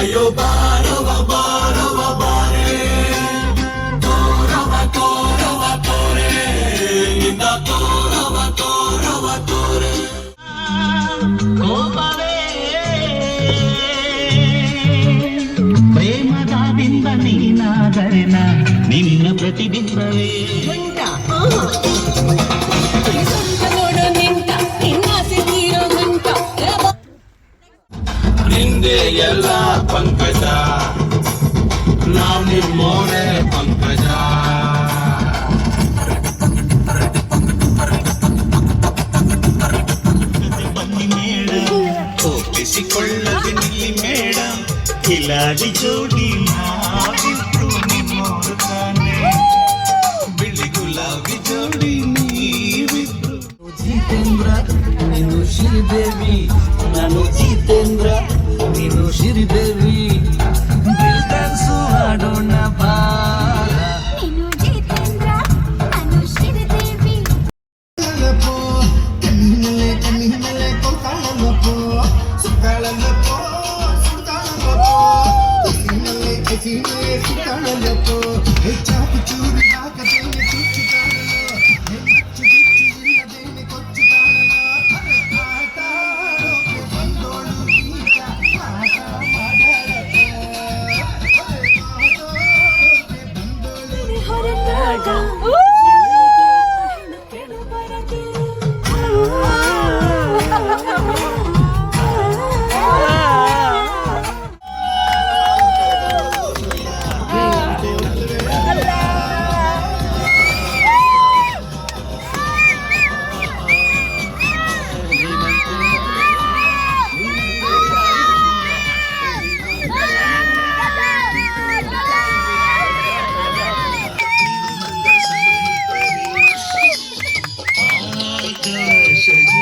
ಅಯ್ಯೋ ಬಾರವ ಬಾರವ ಬಾರೆ ತೋರವ ತೋರವ ತೋರೆ ನಿನ್ನ ತೋರವ ತೋರವ ತೋರೆ ಕೋಪವೇ ಪ್ರೇಮದ ಬಿಂಬ ನೀನಾದರೆನ ನಿನ್ನ ಪ್ರತಿಬಿಂಬವೇ ನಿಂದೆ ಎಲ್ಲ ಪಂಕಜ ನಾವ್ ನಿಮ್ಮೋರೆ ಪಂಕಜ ಬನ್ನಿ ಮೇಡಮ್ ಒಪ್ಪಿಸಿಕೊಳ್ಳದೆ ನಿಲ್ಲಿ ಮೇಡಮ್ ಕಿಲಾಡಿ ಜೋಡಿ ನಾವಿತ್ತು ನಿಮ್ಮೋರು ತಾನೆ ಬಿಳಿ ಗುಲಾಬಿ ಜೋಡಿ ನೀವಿದ್ರು ಜಿತೇಂದ್ರ ನೀನು ಶ್ರೀದೇವಿ ನಾನು ಜಿತೇಂದ್ರ ನೀನು ಶ್ರೀದೇವಿ ಡ್ಯಾನ್ಸು ಆಡೋಣ ಬಾರ ನೀನು ಜಿತೇಂದ್ರ ನಾನು ಶ್ರೀದೇವಿ ಕಣ್ಣಿನಲ್ಲೇ ಕೊಲ್ತಾಳಲ್ಲಪ್ಪೋ ಸುತ್ತಾಳಲ್ಲಪ್ಪೋ ಸುತ್ತಾಳಲ್ಲಪ್ಪೋ ಹೆಚ್ಚಾಗಿ ಚೂರಿ ಹಾಕದೇನೆ ಚುಚ್ಚುತ್ತಾಳಲ್ಲೋ ಹೆಚ್ಚು ಗಿಚ್ಚು ಇಲ್ಲದೇನೆ ಕೊಚ್ಚುತ್ತಾಳಲ್ಲೋ ಆಟ ಆಡೋಕೆ ಬಂದೋಳು ಈಗ ಆಟ ಮಾಡಾಳಪ್ಪೋ ಆಟೋಕೆ ಬಂದೋಳು ಹೊರಟಾಗ ಆಕಾಶ